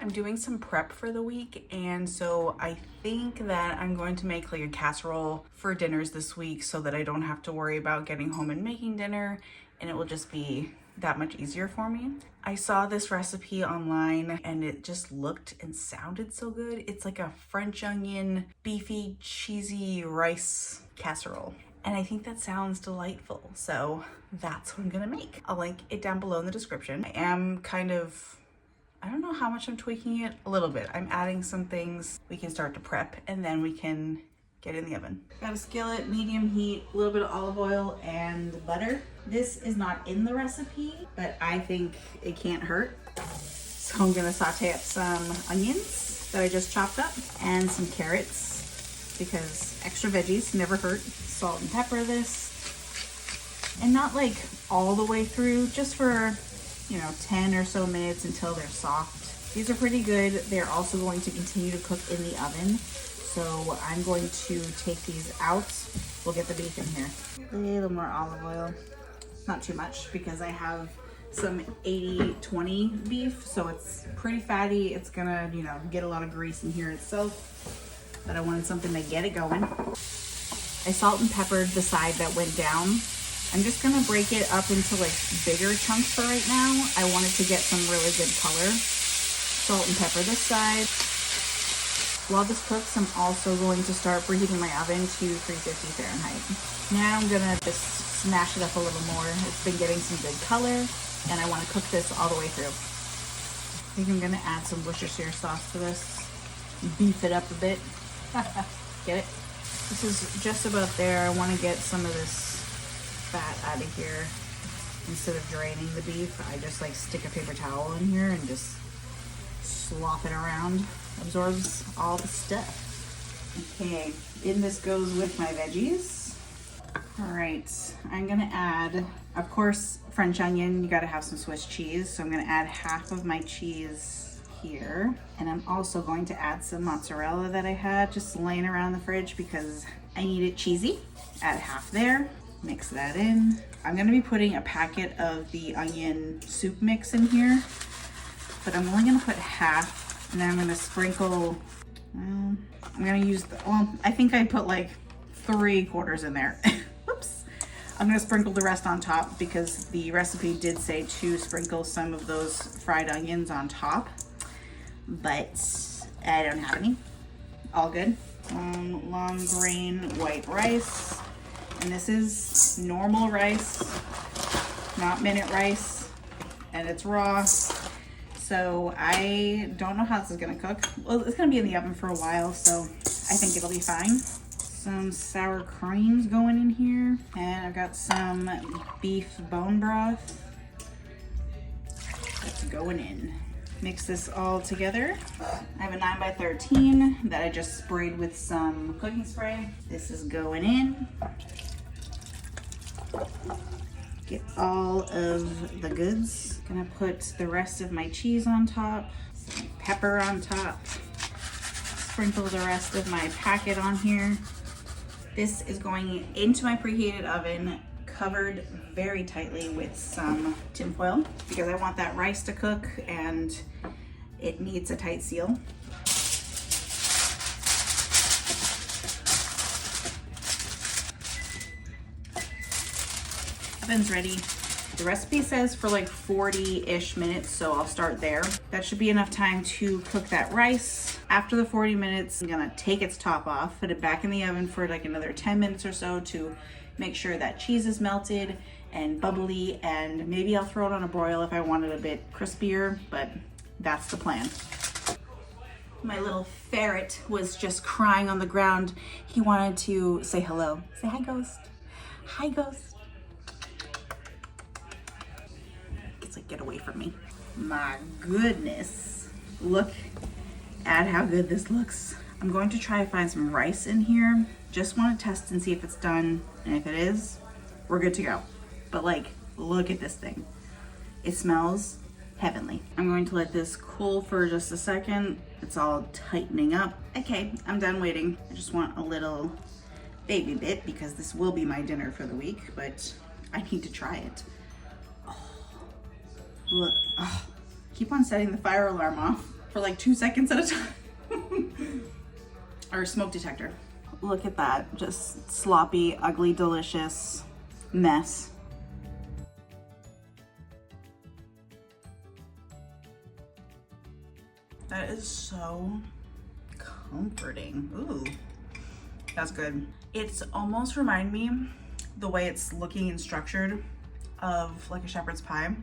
I'm doing some prep for the week, and so I think that I'm going to make like a casserole for dinners this week so that I don't have to worry about getting home and making dinner, and it will just be that much easier for me. I saw this recipe online and it just looked and sounded so good. It's like a French onion, beefy, cheesy rice casserole. And I think that sounds delightful. So that's what I'm gonna make. I'll link it down below in the description. I am I don't know how much I'm tweaking it, a little bit. I'm adding some things. We can start to prep and then we can get in the oven. Got a skillet, medium heat, a little bit of olive oil and butter. This is not in the recipe, but I think it can't hurt. So I'm gonna saute up some onions that I just chopped up and some carrots because extra veggies never hurt. Salt and pepper this. And not like all the way through, just for 10 or so minutes until they're soft. These are pretty good. They're also going to continue to cook in the oven. So I'm going to take these out. We'll get the beef in here. A little more olive oil. Not too much because I have some 80-20 beef. So it's pretty fatty. It's gonna, get a lot of grease in here itself. But I wanted something to get it going. I salt and peppered the side that went down. I'm just gonna break it up into like bigger chunks for right now. I wanted to get some really good color. Salt and pepper this side. While this cooks, I'm also going to start preheating my oven to 350 Fahrenheit. Now I'm gonna just smash it up a little more. It's been getting some good color and I wanna cook this all the way through. I think I'm gonna add some Worcestershire sauce to this. Beef it up a bit. Get it? This is just about there. I wanna get some of this fat out of here. Instead of draining the beef, I just like stick a paper towel in here and just slop it around. Absorbs all the stuff. Okay, in this goes with my veggies. All right, I'm gonna add, of course, French onion. You gotta have some Swiss cheese. So I'm gonna add half of my cheese here. And I'm also going to add some mozzarella that I had just laying around the fridge because I need it cheesy. Add half there. Mix that in. I'm gonna be putting a packet of the onion soup mix in here, but I'm only gonna put half, and then I'm gonna sprinkle, I'm gonna use I think I put like 3/4 in there. Whoops. I'm gonna sprinkle the rest on top because the recipe did say to sprinkle some of those fried onions on top, but I don't have any. All good. Long grain white rice. And this is normal rice, not minute rice, and it's raw. So I don't know how this is gonna cook. Well, it's gonna be in the oven for a while, so I think it'll be fine. Some sour creams going in here, and I've got some beef bone broth that's going in. Mix this all together. I have a 9x13 that I just sprayed with some cooking spray. This is going in. Get all of the goods. Gonna put the rest of my cheese on top, some pepper on top, sprinkle the rest of my packet on here. This is going into my preheated oven, covered very tightly with some tin foil because I want that rice to cook and it needs a tight seal. Oven's ready. The recipe says for like 40-ish minutes, so I'll start there. That should be enough time to cook that rice. After the 40 minutes, I'm gonna take its top off, put it back in the oven for like another 10 minutes or so to make sure that cheese is melted and bubbly, and maybe I'll throw it on a broil if I want it a bit crispier, but that's the plan. My little ferret was just crying on the ground. He wanted to say hello. Say hi, Ghost. Hi, Ghost. Get away from me. My goodness. Look at how good this looks. I'm going to try to find some rice in here. Just want to test and see if it's done. And if it is, we're good to go. But like, look at this thing. It smells heavenly. I'm going to let this cool for just a second. It's all tightening up. Okay, I'm done waiting. I just want a little baby bit because this will be my dinner for the week, but I need to try it. Look, oh, keep on setting the fire alarm off. for like 2 seconds at a time. Or smoke detector. Look at that, just sloppy, ugly, delicious mess. That is so comforting. Ooh, that's good. It's almost remind me the way it's looking and structured of like a shepherd's pie.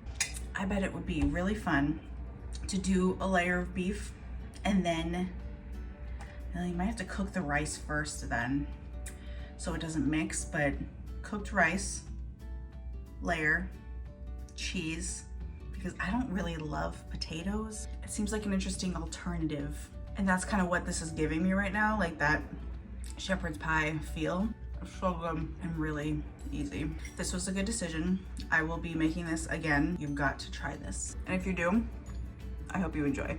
I bet it would be really fun to do a layer of beef and then you might have to cook the rice first then so it doesn't mix, but cooked rice, layer, cheese, because I don't really love potatoes. It seems like an interesting alternative. And that's kind of what this is giving me right now, like that shepherd's pie feel. It's so good and really easy. This was a good decision. I will be making this again. You've got to try this. And if you do, I hope you enjoy.